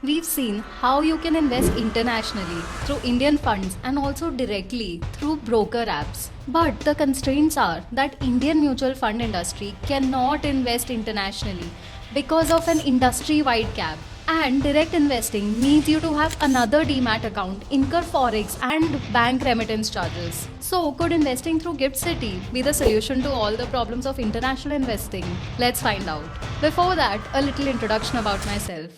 We've seen how you can invest internationally through Indian funds and also directly through broker apps. But the constraints are that Indian mutual fund industry cannot invest internationally because of an industry-wide cap. And direct investing needs you to have another demat account, incur forex and bank remittance charges. So, could investing through Gift City be the solution to all the problems of international investing? Let's find out. Before that, a little introduction about myself.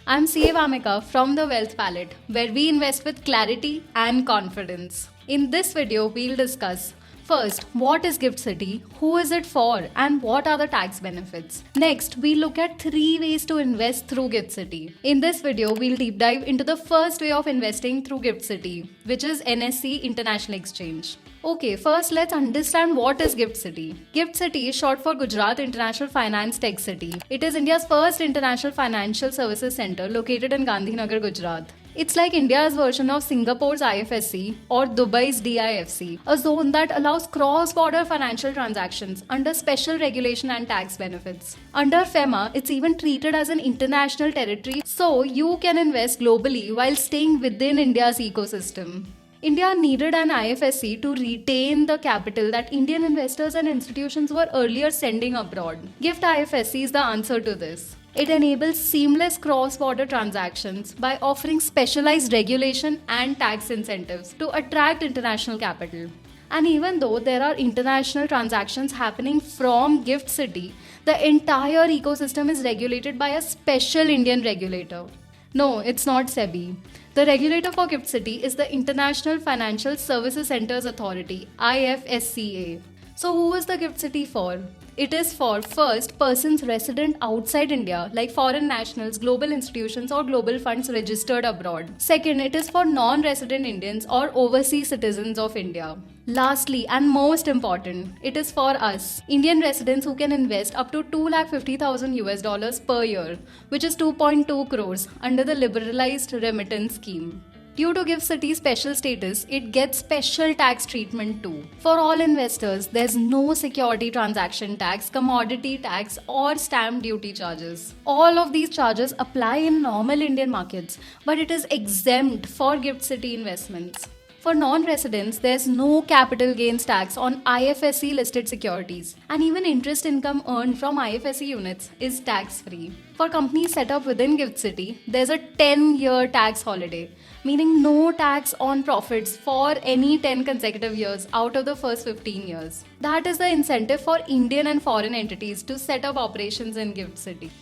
I'm CA Vamika from The Wealth Palette, where we invest with clarity and confidence. In this video, we'll discuss first, what is Gift City, who is it for, and what are the tax benefits. Next, we look at 3 ways to invest through Gift City. In this video, we'll deep dive into the first way of investing through Gift City, which is NSE International Exchange. Okay, first let's understand what is Gift City. Gift City is short for Gujarat International Finance Tech City. It is India's first international financial services center located in Gandhinagar, Gujarat. It's like India's version of Singapore's IFSC or Dubai's DIFC, a zone that allows cross-border financial transactions under special regulation and tax benefits. Under FEMA, it's even treated as an international territory, so you can invest globally while staying within India's ecosystem. India needed an IFSC to retain the capital that Indian investors and institutions were earlier sending abroad. Gift IFSC is the answer to this. It enables seamless cross-border transactions by offering specialized regulation and tax incentives to attract international capital. And even though there are international transactions happening from Gift City, the entire ecosystem is regulated by a special Indian regulator. No, it's not SEBI. The regulator for Gift City is the International Financial Services Centers Authority, IFSCA. So who is the Gift City for? It is for first, persons resident outside India like foreign nationals, global institutions or global funds registered abroad. Second, it is for non-resident Indians or overseas citizens of India. Lastly and most important, it is for us, Indian residents who can invest up to 250,000 US dollars per year, which is 2.2 crores under the liberalized remittance scheme. Due to Gift City's special status, it gets special tax treatment too. For all investors, there's no security transaction tax, commodity tax, or stamp duty charges. All of these charges apply in normal Indian markets, but it is exempt for Gift City investments. For non-residents, there's no capital gains tax on IFSC listed securities, and even interest income earned from IFSC units is tax-free. For companies set up within Gift City, there's a 10-year tax holiday, meaning no tax on profits for any 10 consecutive years out of the first 15 years. That is the incentive for Indian and foreign entities to set up operations in Gift City.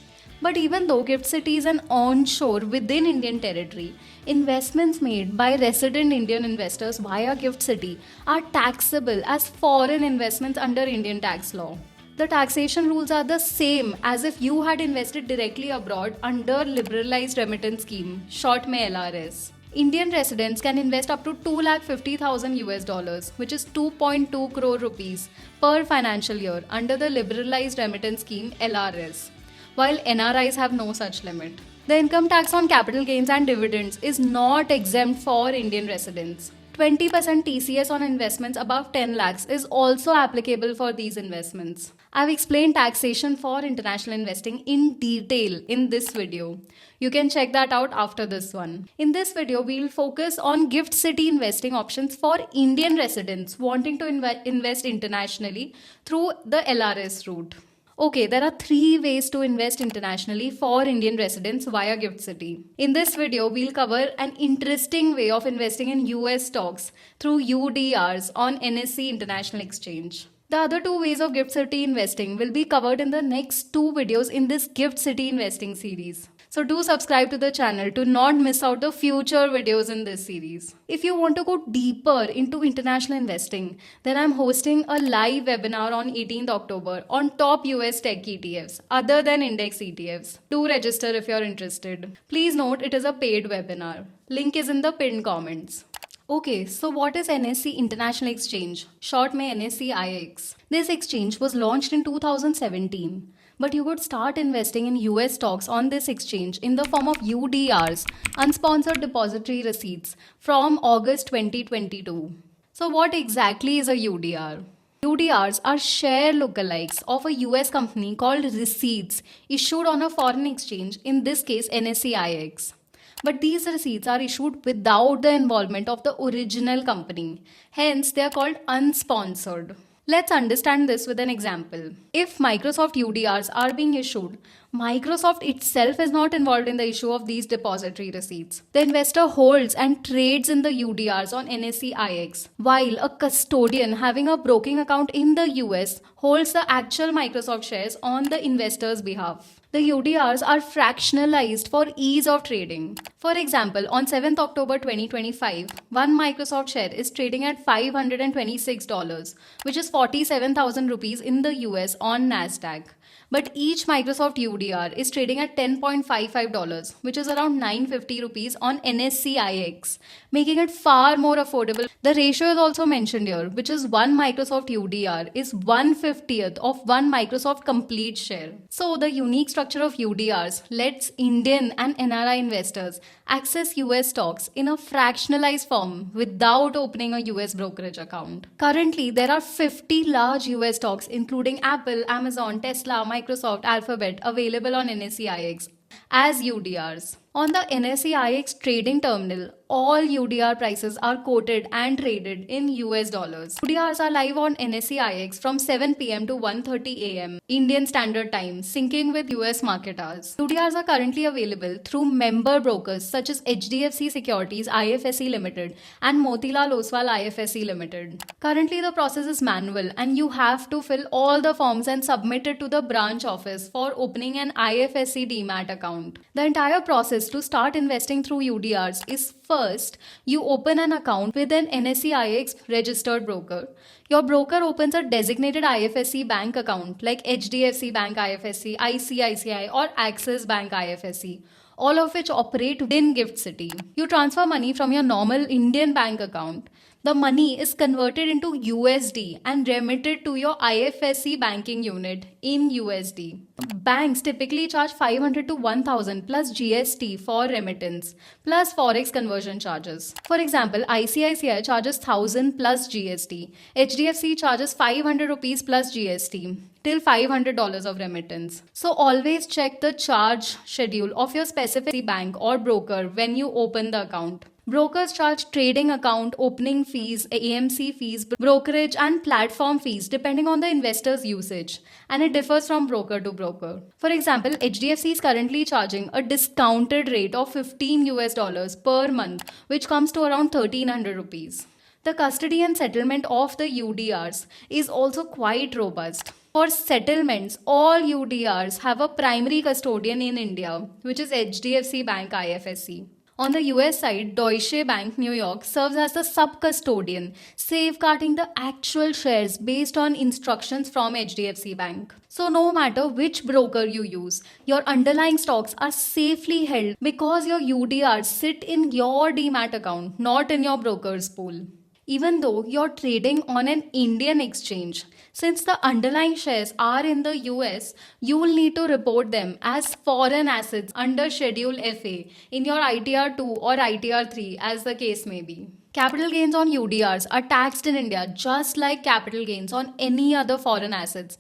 But even though Gift City is an onshore within Indian territory, investments made by resident Indian investors via Gift City are taxable as foreign investments under Indian tax law. The taxation rules are the same as if you had invested directly abroad under Liberalized Remittance Scheme, short mein LRS. Indian residents can invest up to 250,000 US dollars, which is 2.2 crore rupees per financial year under the Liberalized Remittance Scheme LRS, while NRIs have no such limit. The income tax on capital gains and dividends is not exempt for Indian residents. 20% TCS on investments above 10 lakhs is also applicable for these investments. I've explained taxation for international investing in detail in this video. You can check that out after this one. In this video, we'll focus on Gift City investing options for Indian residents wanting to invest internationally through the LRS route. Okay, there are 3 ways to invest internationally for Indian residents via Gift City. In this video, we'll cover an interesting way of investing in US stocks through UDRs on NSE International Exchange. The other 2 ways of Gift City investing will be covered in the next 2 videos in this Gift City investing series. So do subscribe to the channel to not miss out the future videos in this series. If you want to go deeper into international investing, then I'm hosting a live webinar on 18th October on top US tech ETFs other than index ETFs. Do register if you're interested. Please note it is a paid webinar. Link is in the pinned comments. Okay, so what is NSE International Exchange? Short mein NSE IX. This exchange was launched in 2017. But you could start investing in US stocks on this exchange in the form of UDRs, unsponsored depository receipts, from August 2022. So what exactly is a UDR? UDRs are share lookalikes of a US company called receipts issued on a foreign exchange, in this case NSE IX. But these receipts are issued without the involvement of the original company. Hence, they are called unsponsored. Let's understand this with an example. If Microsoft UDRs are being issued, Microsoft itself is not involved in the issue of these depository receipts. The investor holds and trades in the UDRs on NSE IX, while a custodian having a broking account in the US holds the actual Microsoft shares on the investor's behalf. The UDRs are fractionalized for ease of trading. For example, on 7th October 2025, one Microsoft share is trading at $526, which is 47,000 rupees in the US on Nasdaq. But each Microsoft UDR is trading at $10.55, which is around 950 rupees on NSE IX, making it far more affordable. The ratio is also mentioned here, which is one Microsoft UDR is 1/50th of one Microsoft complete share. So the unique structure of UDRs lets Indian and NRI investors access US stocks in a fractionalized form without opening a US brokerage account. Currently, there are 50 large US stocks including Apple, Amazon, Tesla, Microsoft, Alphabet available on NSE IX as UDRs. On the NSE IX trading terminal, all UDR prices are quoted and traded in US dollars. UDRs are live on NSE IX from 7 pm to 1:30 am Indian Standard Time, syncing with US market hours. UDRs are currently available through member brokers such as HDFC Securities IFSC Limited and Motilal Oswal IFSC Limited. Currently, the process is manual and you have to fill all the forms and submit it to the branch office for opening an IFSC Demat account. The entire process to start investing through UDRs is first, you open an account with an NSE IX registered broker. Your broker opens a designated IFSC bank account like HDFC Bank IFSC, ICICI or Axis Bank IFSC, all of which operate within GIFT City. You transfer money from your normal Indian bank account. The money is converted into USD and remitted to your IFSC banking unit in USD. Banks typically charge 500 to 1000 plus GST for remittance plus forex conversion charges. For example, ICICI charges 1000 plus GST. HDFC charges 500 rupees plus GST till $500 of remittance. So always check the charge schedule of your specific bank or broker when you open the account. Brokers charge trading account opening fees, AMC fees, brokerage and platform fees depending on the investor's usage, and it differs from broker to broker. For example, HDFC is currently charging a discounted rate of $15 per month, which comes to around 1300 rupees. The custody and settlement of the UDRs is also quite robust. For settlements, all UDRs have a primary custodian in India, which is HDFC Bank IFSC. On the US side, Deutsche Bank New York serves as the sub-custodian, safeguarding the actual shares based on instructions from HDFC Bank. So no matter which broker you use, your underlying stocks are safely held because your UDRs sit in your Demat account, not in your broker's pool. Even though you're trading on an Indian exchange, since the underlying shares are in the US, you will need to report them as foreign assets under Schedule FA in your ITR 2 or ITR 3 as the case may be. Capital gains on UDRs are taxed in India just like capital gains on any other foreign assets.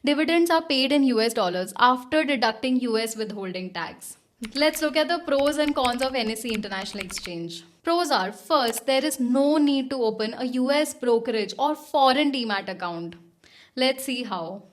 Dividends are paid in US dollars after deducting US withholding tax. Let's look at the pros and cons of NSE International Exchange. Pros are, first, there is no need to open a US brokerage or foreign Demat account. Let's see how.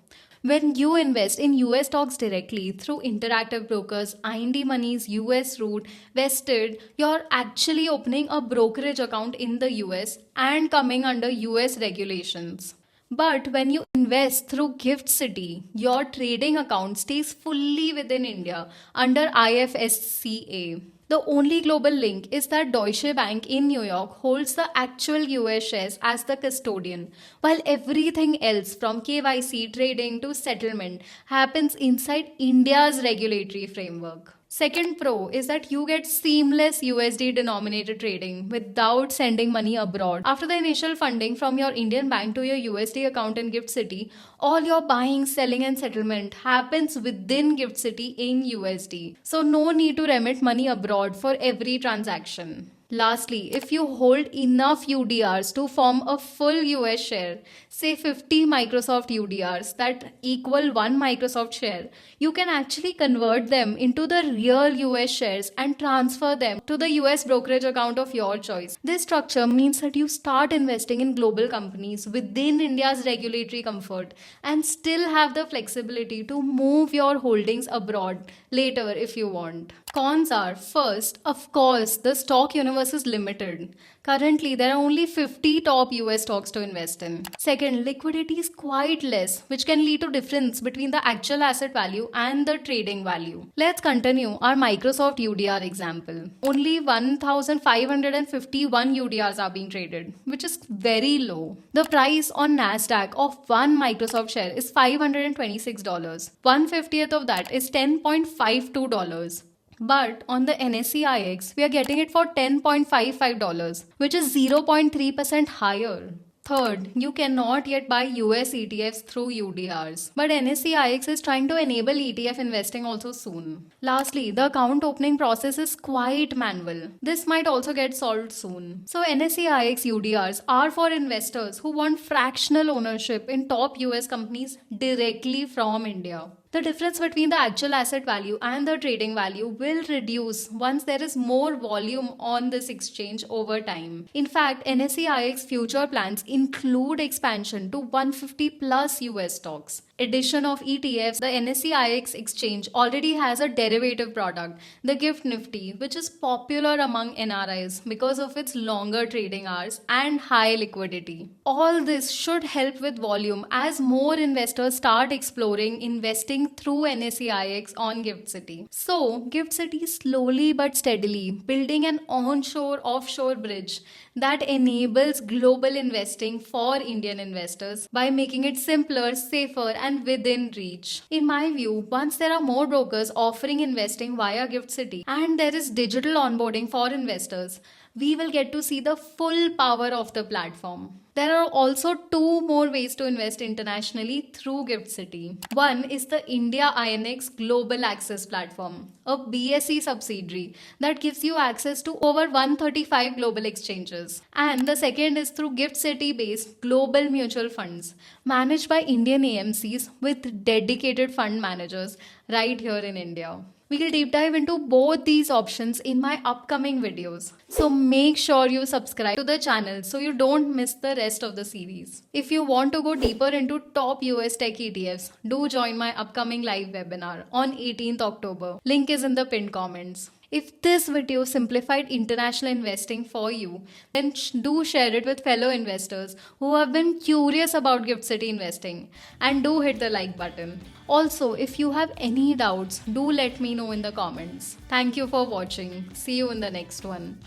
When you invest in US stocks directly through Interactive Brokers, IND Money's US route, Vested, you're actually opening a brokerage account in the US and coming under US regulations. But when you invest through GIFT City, your trading account stays fully within India under IFSCA. The only global link is that Deutsche Bank in New York holds the actual US shares as the custodian, while everything else from KYC, trading to settlement happens inside India's regulatory framework. Second pro is that you get seamless USD denominated trading without sending money abroad. After the initial funding from your Indian bank to your USD account in GIFT City, all your buying, selling and settlement happens within GIFT City in USD. So no need to remit money abroad for every transaction. Lastly, if you hold enough UDRs to form a full US share, say 50 Microsoft UDRs that equal one Microsoft share, you can actually convert them into the real US shares and transfer them to the US brokerage account of your choice. This structure means that you start investing in global companies within India's regulatory comfort and still have the flexibility to move your holdings abroad later if you want. Cons are, first, of course, the stock universe is limited. Currently, there are only 50 top US stocks to invest in. Second, liquidity is quite less, which can lead to difference between the actual asset value and the trading value. Let's continue our Microsoft UDR example. Only 1,551 UDRs are being traded, which is very low. The price on Nasdaq of one Microsoft share is $526. 1/50th of that is $10.52. But on the NSE IX, we are getting it for $10.55, which is 0.3% higher. Third, you cannot yet buy US ETFs through UDRs, but NSE IX is trying to enable ETF investing also soon. Lastly, the account opening process is quite manual. This might also get solved soon. So NSE IX UDRs are for investors who want fractional ownership in top US companies directly from India. The difference between the actual asset value and the trading value will reduce once there is more volume on this exchange over time. In fact, NSE IX future plans include expansion to 150 plus US stocks. Addition of ETFs, the NSE IX exchange already has a derivative product, the Gift Nifty, which is popular among NRIs because of its longer trading hours and high liquidity. All this should help with volume as more investors start exploring investing through NSE IX on Gift City. So, Gift City is slowly but steadily building an onshore-offshore bridge that enables global investing for Indian investors by making it simpler, safer, and within reach. In my view, once there are more brokers offering investing via Gift City and there is digital onboarding for investors, we will get to see the full power of the platform. There are also two more ways to invest internationally through Gift City. One is the India INX Global Access Platform, a BSE subsidiary that gives you access to over 135 global exchanges. And the second is through Gift City based global mutual funds managed by Indian AMCs with dedicated fund managers right here in India. We'll deep dive into both these options in my upcoming videos. So make sure you subscribe to the channel so you don't miss the rest of the series. If you want to go deeper into top US tech ETFs, do join my upcoming live webinar on 18th October. Link is in the pinned comments. If this video simplified international investing for you, then do share it with fellow investors who have been curious about Gift City investing, and do hit the like button. Also, if you have any doubts, do let me know in the comments. Thank you for watching. See you in the next one.